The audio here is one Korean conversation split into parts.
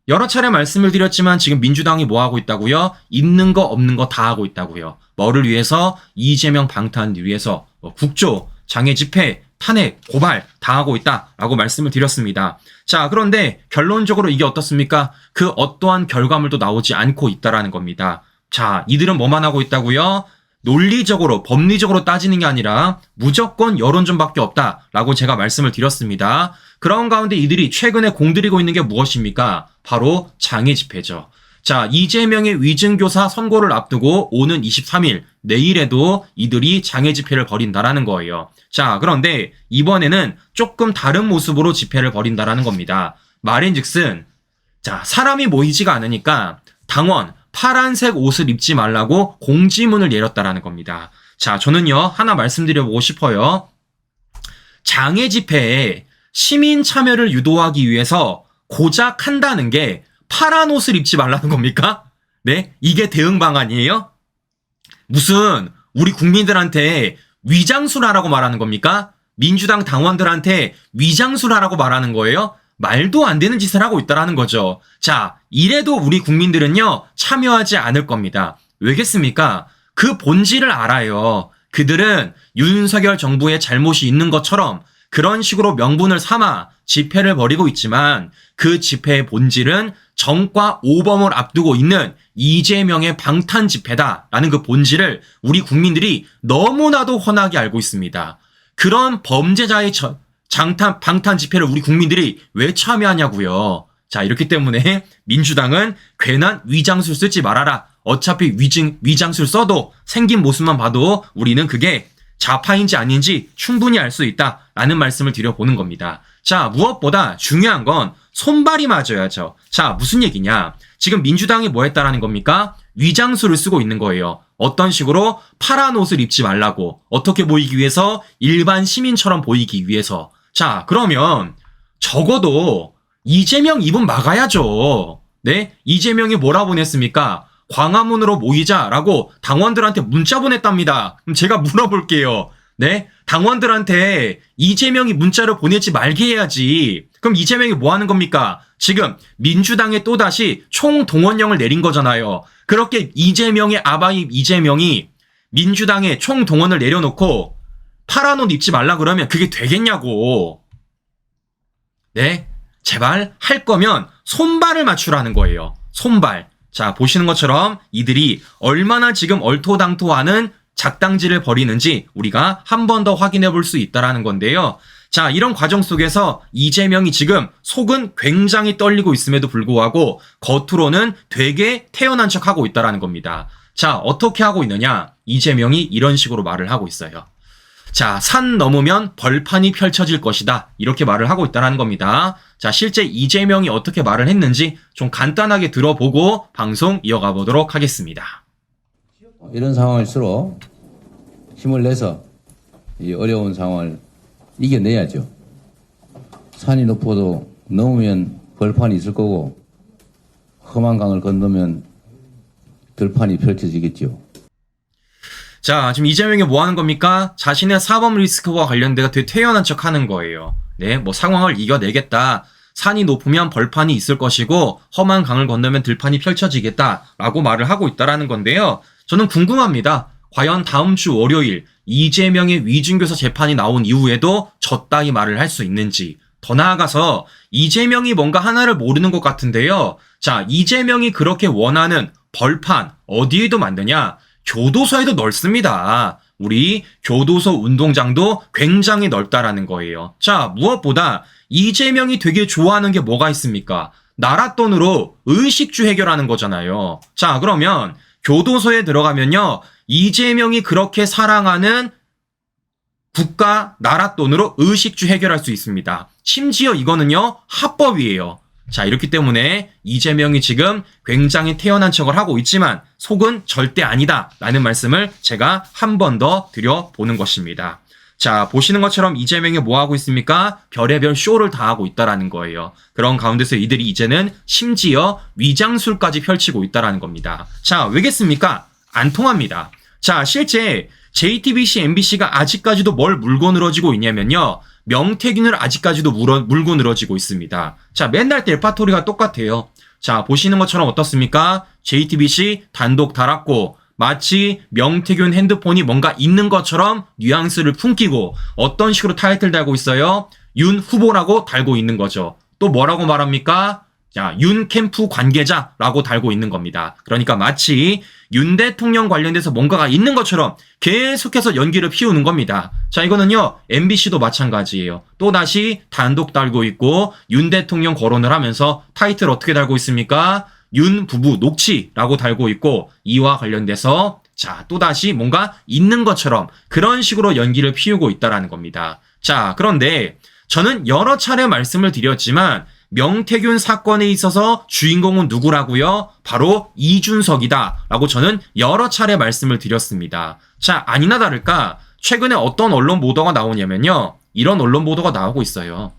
여러 차례 말씀을 드렸지만 지금 민주당이 뭐 하고 있다고요? 있는 거 없는 거 다 하고 있다고요. 뭐를 위해서? 이재명 방탄 위해서 국조, 장애 집회, 탄핵, 고발 다 하고 있다라고 말씀을 드렸습니다. 자, 그런데 결론적으로 이게 어떻습니까? 그 어떠한 결과물도 나오지 않고 있다라는 겁니다. 자, 이들은 뭐만 하고 있다고요? 논리적으로, 법리적으로 따지는 게 아니라 무조건 여론전밖에 없다라고 제가 말씀을 드렸습니다. 그런 가운데 이들이 최근에 공들이고 있는 게 무엇입니까? 바로 장애 집회죠. 자, 이재명의 위증교사 선고를 앞두고 오는 23일, 내일에도 이들이 장애 집회를 벌인다라는 거예요. 자, 그런데 이번에는 조금 다른 모습으로 집회를 벌인다라는 겁니다. 말인즉슨, 자, 사람이 모이지가 않으니까 당원, 파란색 옷을 입지 말라고 공지문을 내렸다라는 겁니다. 자, 저는요, 하나 말씀드려보고 싶어요. 장애 집회에 시민 참여를 유도하기 위해서 고작 한다는 게 파란 옷을 입지 말라는 겁니까? 네? 이게 대응 방안이에요? 무슨 우리 국민들한테 위장술하라고 말하는 겁니까? 민주당 당원들한테 위장술하라고 말하는 거예요? 말도 안 되는 짓을 하고 있다라는 거죠. 자, 이래도 우리 국민들은요, 참여하지 않을 겁니다. 왜겠습니까? 그 본질을 알아요. 그들은 윤석열 정부의 잘못이 있는 것처럼 그런 식으로 명분을 삼아 집회를 벌이고 있지만 그 집회의 본질은 정과 오범을 앞두고 있는 이재명의 방탄 집회다라는 그 본질을 우리 국민들이 너무나도 훤하게 알고 있습니다. 그런 범죄자의 방탄 집회를 우리 국민들이 왜 참여하냐고요. 자, 이렇기 때문에 민주당은 괜한 위장술 쓰지 말아라. 어차피 위장술 써도 생긴 모습만 봐도 우리는 그게 좌파인지 아닌지 충분히 알 수 있다라는 말씀을 드려보는 겁니다. 자, 무엇보다 중요한 건 손발이 맞아야죠. 자, 무슨 얘기냐? 지금 민주당이 뭐 했다라는 겁니까? 위장술을 쓰고 있는 거예요. 어떤 식으로? 파란 옷을 입지 말라고. 어떻게 보이기 위해서? 일반 시민처럼 보이기 위해서. 자, 그러면 적어도 이재명 입은 막아야죠. 네? 이재명이 뭐라 보냈습니까? 광화문으로 모이자라고 당원들한테 문자 보냈답니다. 그럼 제가 물어볼게요. 네? 당원들한테 이재명이 문자를 보내지 말게 해야지. 그럼 이재명이 뭐 하는 겁니까? 지금 민주당에 또다시 총동원령을 내린 거잖아요. 그렇게 이재명의 아바이 이재명이 민주당에 총동원을 내려놓고 파란 옷 입지 말라 그러면 그게 되겠냐고. 네? 제발 할 거면 손발을 맞추라는 거예요. 손발. 자, 보시는 것처럼 이들이 얼마나 지금 얼토당토하는 작당질을 벌이는지 우리가 한 번 더 확인해 볼 수 있다라는 건데요. 자, 이런 과정 속에서 이재명이 지금 속은 굉장히 떨리고 있음에도 불구하고 겉으로는 되게 태연한 척하고 있다라는 겁니다. 자, 어떻게 하고 있느냐? 이재명이 이런 식으로 말을 하고 있어요. 자, 산 넘으면 벌판이 펼쳐질 것이다. 이렇게 말을 하고 있다는 겁니다. 자, 실제 이재명이 어떻게 말을 했는지 좀 간단하게 들어보고 방송 이어가 보도록 하겠습니다. 이런 상황일수록 힘을 내서 이 어려운 상황을 이겨내야죠. 산이 높아도 넘으면 벌판이 있을 거고 험한 강을 건너면 들판이 펼쳐지겠죠. 자, 지금 이재명이 뭐 하는 겁니까? 자신의 사법 리스크와 관련돼가 되게 태연한 척 하는 거예요. 네, 뭐 상황을 이겨내겠다. 산이 높으면 벌판이 있을 것이고 험한 강을 건너면 들판이 펼쳐지겠다라고 말을 하고 있다라는 건데요. 저는 궁금합니다. 과연 다음 주 월요일 이재명의 위증교사 재판이 나온 이후에도 저 따위 말을 할 수 있는지. 더 나아가서 이재명이 뭔가 하나를 모르는 것 같은데요. 자, 이재명이 그렇게 원하는 벌판 어디에도 만드냐? 교도소에도 넓습니다. 우리 교도소 운동장도 굉장히 넓다라는 거예요. 자, 무엇보다 이재명이 되게 좋아하는 게 뭐가 있습니까? 나라 돈으로 의식주 해결하는 거잖아요. 자, 그러면 교도소에 들어가면요, 이재명이 그렇게 사랑하는 국가 나라 돈으로 의식주 해결할 수 있습니다. 심지어 이거는요, 합법이에요. 자, 이렇기 때문에 이재명이 지금 굉장히 태연한 척을 하고 있지만 속은 절대 아니다 라는 말씀을 제가 한 번 더 드려보는 것입니다. 자, 보시는 것처럼 이재명이 뭐 하고 있습니까? 별의별 쇼를 다 하고 있다라는 거예요. 그런 가운데서 이들이 이제는 심지어 위장술까지 펼치고 있다라는 겁니다. 자, 왜겠습니까? 안 통합니다. 자, 실제 JTBC, MBC가 아직까지도 뭘 물고 늘어지고 있냐면요. 명태균을 아직까지도 물고 늘어지고 있습니다. 자, 맨날 델파토리가 똑같아요. 자, 보시는 것처럼 어떻습니까? JTBC 단독 달았고, 마치 명태균 핸드폰이 뭔가 있는 것처럼 뉘앙스를 풍기고 어떤 식으로 타이틀 달고 있어요? 윤 후보라고 달고 있는 거죠. 또 뭐라고 말합니까? 자, 윤 캠프 관계자라고 달고 있는 겁니다. 그러니까 마치 윤 대통령 관련돼서 뭔가가 있는 것처럼 계속해서 연기를 피우는 겁니다. 자, 이거는요, MBC도 마찬가지예요. 또다시 단독 달고 있고, 윤 대통령 거론을 하면서 타이틀 어떻게 달고 있습니까? 윤 부부 녹취라고 달고 있고, 이와 관련돼서 자, 또다시 뭔가 있는 것처럼 그런 식으로 연기를 피우고 있다라는 겁니다. 자, 그런데 저는 여러 차례 말씀을 드렸지만 명태균 사건에 있어서 주인공은 누구라고요? 바로 이준석이다 라고 저는 여러 차례 말씀을 드렸습니다. 자, 아니나 다를까 최근에 어떤 언론 보도가 나오냐면요, 이런 언론 보도가 나오고 있어요.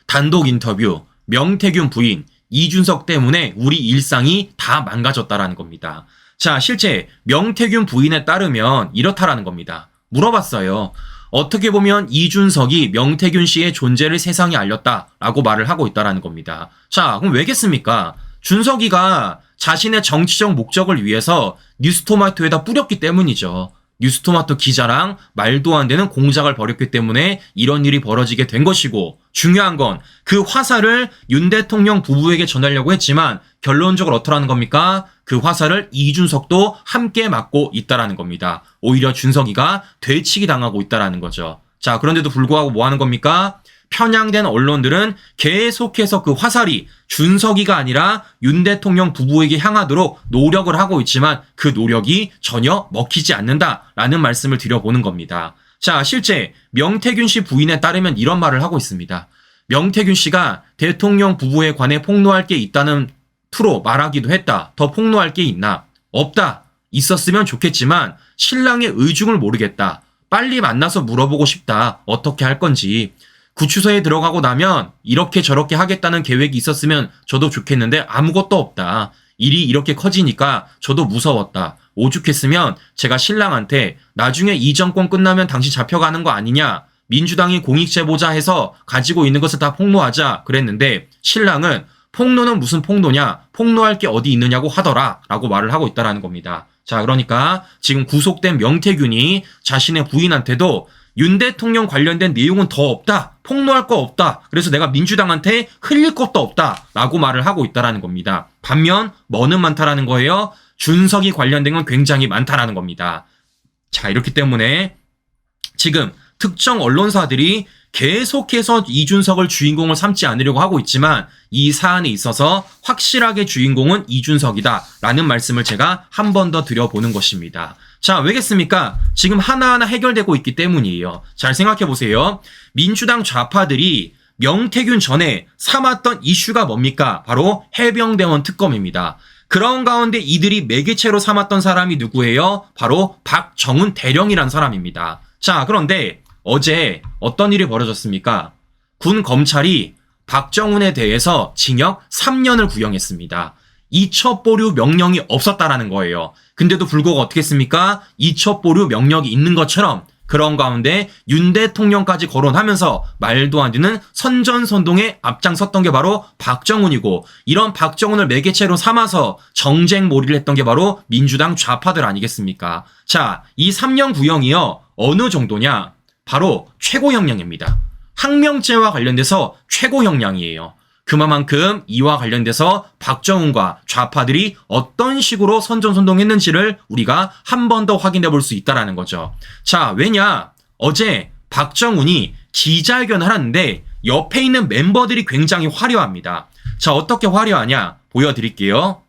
단독 인터뷰, 명태균 부인 이준석 때문에 우리 일상이 다 망가졌다라는 겁니다. 자, 실제 명태균 부인에 따르면 이렇다라는 겁니다. 물어봤어요. 어떻게 보면 이준석이 명태균 씨의 존재를 세상에 알렸다라고 말을 하고 있다라는 겁니다. 자, 그럼 왜겠습니까? 준석이가 자신의 정치적 목적을 위해서 뉴스토마토에다 뿌렸기 때문이죠. 뉴스토마토 기자랑 말도 안 되는 공작을 벌였기 때문에 이런 일이 벌어지게 된 것이고, 중요한 건 그 화살을 윤 대통령 부부에게 전하려고 했지만 결론적으로 어떠라는 겁니까? 그 화살을 이준석도 함께 맞고 있다라는 겁니다. 오히려 준석이가 되치기 당하고 있다라는 거죠. 자, 그런데도 불구하고 뭐 하는 겁니까? 편향된 언론들은 계속해서 그 화살이 준석이가 아니라 윤 대통령 부부에게 향하도록 노력을 하고 있지만 그 노력이 전혀 먹히지 않는다라는 말씀을 드려보는 겁니다. 자, 실제 명태균 씨 부인에 따르면 이런 말을 하고 있습니다. 명태균 씨가 대통령 부부에 관해 폭로할 게 있다는 투로 말하기도 했다. 더 폭로할 게 있나? 없다. 있었으면 좋겠지만 신랑의 의중을 모르겠다. 빨리 만나서 물어보고 싶다. 어떻게 할 건지. 구치소에 들어가고 나면 이렇게 저렇게 하겠다는 계획이 있었으면 저도 좋겠는데 아무것도 없다. 일이 이렇게 커지니까 저도 무서웠다. 오죽했으면 제가 신랑한테 나중에 이 정권 끝나면 당신 잡혀가는 거 아니냐? 민주당이 공익제보자 해서 가지고 있는 것을 다 폭로하자 그랬는데 신랑은 폭로는 무슨 폭로냐? 폭로할 게 어디 있느냐고 하더라 라고 말을 하고 있다라는 겁니다. 자, 그러니까 지금 구속된 명태균이 자신의 부인한테도 윤 대통령 관련된 내용은 더 없다. 폭로할 거 없다. 그래서 내가 민주당한테 흘릴 것도 없다. 라고 말을 하고 있다라는 겁니다. 반면 뭐는 많다라는 거예요? 준석이 관련된 건 굉장히 많다라는 겁니다. 자, 이렇기 때문에 지금 특정 언론사들이 계속해서 이준석을 주인공을 삼지 않으려고 하고 있지만 이 사안에 있어서 확실하게 주인공은 이준석이다 라는 말씀을 제가 한 번 더 드려보는 것입니다. 자, 왜겠습니까? 지금 하나하나 해결되고 있기 때문이에요. 잘 생각해 보세요. 민주당 좌파들이 명태균 전에 삼았던 이슈가 뭡니까? 바로 해병대원 특검입니다. 그런 가운데 이들이 매개체로 삼았던 사람이 누구예요? 바로 박정훈 대령이란 사람입니다. 자, 그런데 어제 어떤 일이 벌어졌습니까? 군 검찰이 박정훈에 대해서 징역 3년을 구형했습니다. 이첩보류 명령이 없었다라는 거예요. 근데도 불구하고 어떻게 했습니까? 이첩보류 명령이 있는 것처럼 그런 가운데 윤 대통령까지 거론하면서 말도 안 되는 선전선동에 앞장섰던 게 바로 박정훈이고, 이런 박정훈을 매개체로 삼아서 정쟁몰이를 했던 게 바로 민주당 좌파들 아니겠습니까? 자, 이 3년 구형이요, 어느 정도냐? 바로 최고형량입니다. 항명죄와 관련돼서 최고형량이에요. 그만큼 이와 관련돼서 박정훈과 좌파들이 어떤 식으로 선전선동했는지를 우리가 한 번 더 확인해 볼 수 있다는 거죠. 자, 왜냐? 어제 박정훈이 기자회견을 하는데 옆에 있는 멤버들이 굉장히 화려합니다. 자, 어떻게 화려하냐? 보여드릴게요.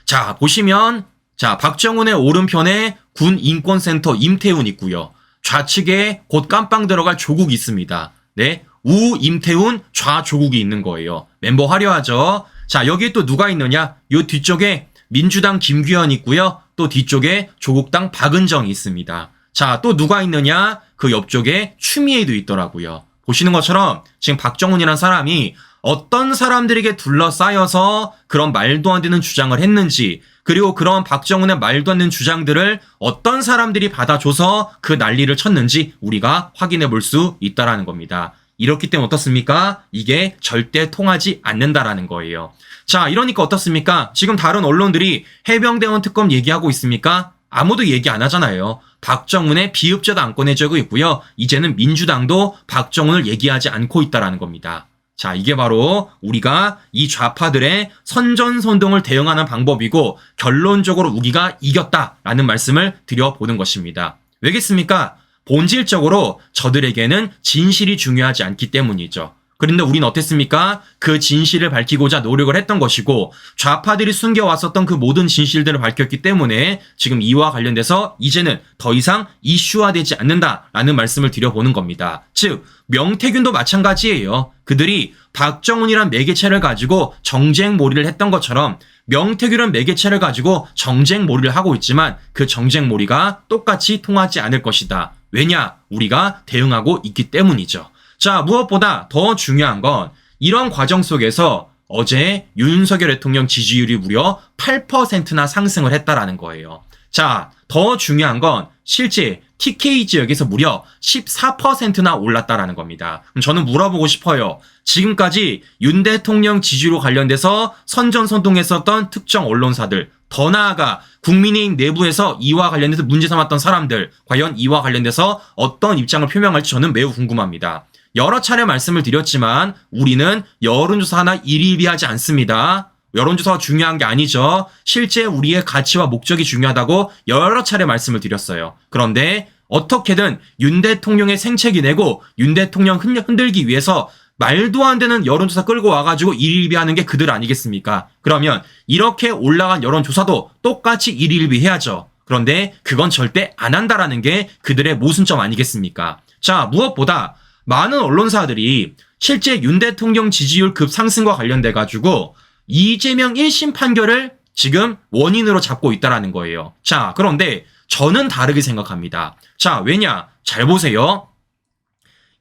자, 보시면 자, 박정훈의 오른편에 군인권센터 임태훈 있고요. 좌측에 곧 깜빵 들어갈 조국이 있습니다. 네, 우 임태훈 좌조국이 있는 거예요. 멤버 화려하죠. 자, 여기에 또 누가 있느냐? 요 뒤쪽에 민주당 김규현 있고요. 또 뒤쪽에 조국당 박은정이 있습니다. 자, 또 누가 있느냐? 그 옆쪽에 추미애도 있더라고요. 보시는 것처럼 지금 박정훈이라는 사람이 어떤 사람들에게 둘러싸여서 그런 말도 안 되는 주장을 했는지, 그리고 그런 박정훈의 말도 안 되는 주장들을 어떤 사람들이 받아줘서 그 난리를 쳤는지 우리가 확인해 볼 수 있다라는 겁니다. 이렇기 때문에 어떻습니까? 이게 절대 통하지 않는다라는 거예요. 자, 이러니까 어떻습니까? 지금 다른 언론들이 해병대원 특검 얘기하고 있습니까? 아무도 얘기 안 하잖아요. 박정훈의 비읍자도 안 꺼내주고 있고요. 이제는 민주당도 박정훈을 얘기하지 않고 있다라는 겁니다. 자, 이게 바로 우리가 이 좌파들의 선전선동을 대응하는 방법이고 결론적으로 우리가 이겼다라는 말씀을 드려보는 것입니다. 왜겠습니까? 본질적으로 저들에게는 진실이 중요하지 않기 때문이죠. 그런데 우리는 어땠습니까? 그 진실을 밝히고자 노력을 했던 것이고 좌파들이 숨겨왔었던 그 모든 진실들을 밝혔기 때문에 지금 이와 관련돼서 이제는 더 이상 이슈화되지 않는다라는 말씀을 드려보는 겁니다. 즉 명태균도 마찬가지예요. 그들이 박정훈이란 매개체를 가지고 정쟁몰이를 했던 것처럼 명태균은 매개체를 가지고 정쟁몰이를 하고 있지만 그 정쟁몰이가 똑같이 통하지 않을 것이다. 왜냐? 우리가 대응하고 있기 때문이죠. 자, 무엇보다 더 중요한 건 이런 과정 속에서 어제 윤석열 대통령 지지율이 무려 8%나 상승을 했다라는 거예요. 자, 더 중요한 건 실제 TK 지역에서 무려 14%나 올랐다라는 겁니다. 그럼 저는 물어보고 싶어요. 지금까지 윤 대통령 지지로 관련돼서 선전선동했었던 특정 언론사들, 더 나아가 국민의힘 내부에서 이와 관련돼서 문제 삼았던 사람들, 과연 이와 관련돼서 어떤 입장을 표명할지 저는 매우 궁금합니다. 여러 차례 말씀을 드렸지만 우리는 여론조사 하나 일일비하지 않습니다. 여론조사가 중요한 게 아니죠. 실제 우리의 가치와 목적이 중요하다고 여러 차례 말씀을 드렸어요. 그런데 어떻게든 윤 대통령의 생채기 내고 윤 대통령 흔들기 위해서 말도 안 되는 여론조사 끌고 와가지고 일일비하는 게 그들 아니겠습니까? 그러면 이렇게 올라간 여론조사도 똑같이 일일비해야죠. 그런데 그건 절대 안 한다라는 게 그들의 모순점 아니겠습니까? 자, 무엇보다 많은 언론사들이 실제 윤 대통령 지지율 급상승과 관련돼가지고 이재명 1심 판결을 지금 원인으로 잡고 있다라는 거예요. 자, 그런데 저는 다르게 생각합니다. 자, 왜냐? 잘 보세요.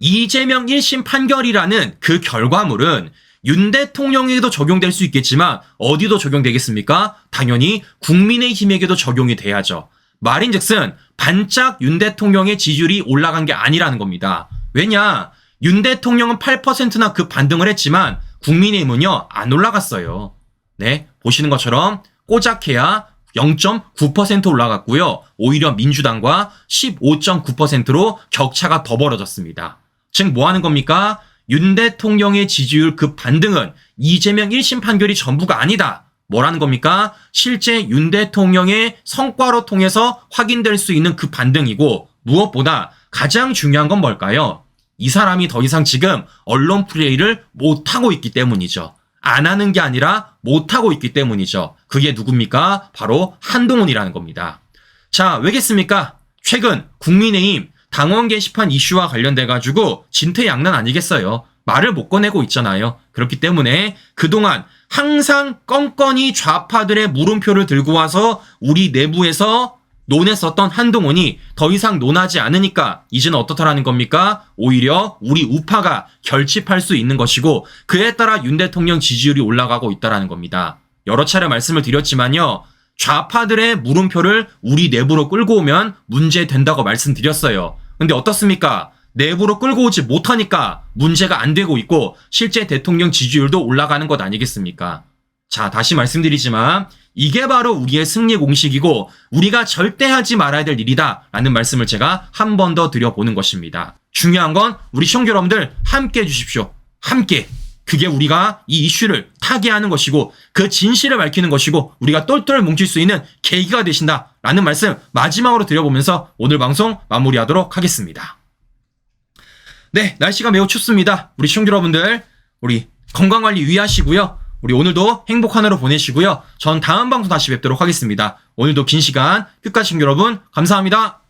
이재명 1심 판결이라는 그 결과물은 윤 대통령에게도 적용될 수 있겠지만 어디도 적용되겠습니까? 당연히 국민의힘에게도 적용이 돼야죠. 말인즉슨 반짝 윤 대통령의 지지율이 올라간 게 아니라는 겁니다. 왜냐? 윤 대통령은 8%나 그 반등을 했지만 국민의힘은요 안 올라갔어요. 네, 보시는 것처럼 꼬작해야 0.9% 올라갔고요. 오히려 민주당과 15.9%로 격차가 더 벌어졌습니다. 즉 뭐 하는 겁니까? 윤 대통령의 지지율 그 반등은 이재명 1심 판결이 전부가 아니다. 뭐라는 겁니까? 실제 윤 대통령의 성과로 통해서 확인될 수 있는 그 반등이고 무엇보다 가장 중요한 건 뭘까요? 이 사람이 더 이상 지금 언론 플레이를 못하고 있기 때문이죠. 안 하는 게 아니라 못하고 있기 때문이죠. 그게 누굽니까? 바로 한동훈이라는 겁니다. 자, 왜겠습니까? 최근 국민의힘 당원 게시판 이슈와 관련돼가지고 진퇴양난 아니겠어요? 말을 못 꺼내고 있잖아요. 그렇기 때문에 그동안 항상 껌껌이 좌파들의 물음표를 들고 와서 우리 내부에서 논했었던 한동훈이 더 이상 논하지 않으니까 이제는 어떻다라는 겁니까? 오히려 우리 우파가 결집할 수 있는 것이고 그에 따라 윤 대통령 지지율이 올라가고 있다라는 겁니다. 여러 차례 말씀을 드렸지만요. 좌파들의 물음표를 우리 내부로 끌고 오면 문제된다고 말씀드렸어요. 근데 어떻습니까? 내부로 끌고 오지 못하니까 문제가 안 되고 있고 실제 대통령 지지율도 올라가는 것 아니겠습니까? 자, 다시 말씀드리지만 이게 바로 우리의 승리 공식이고 우리가 절대 하지 말아야 될 일이다 라는 말씀을 제가 한 번 더 드려보는 것입니다. 중요한 건 우리 시청자 여러분들 함께 해주십시오. 함께. 그게 우리가 이 이슈를 타개하는 것이고 그 진실을 밝히는 것이고 우리가 똘똘 뭉칠 수 있는 계기가 되신다 라는 말씀 마지막으로 드려보면서 오늘 방송 마무리하도록 하겠습니다. 네, 날씨가 매우 춥습니다. 우리 시청자 여러분들 우리 건강관리 유의하시고요. 우리 오늘도 행복한 하루 보내시고요. 전 다음 방송 다시 뵙도록 하겠습니다. 오늘도 긴 시간 끝까지 시청자 여러분 감사합니다.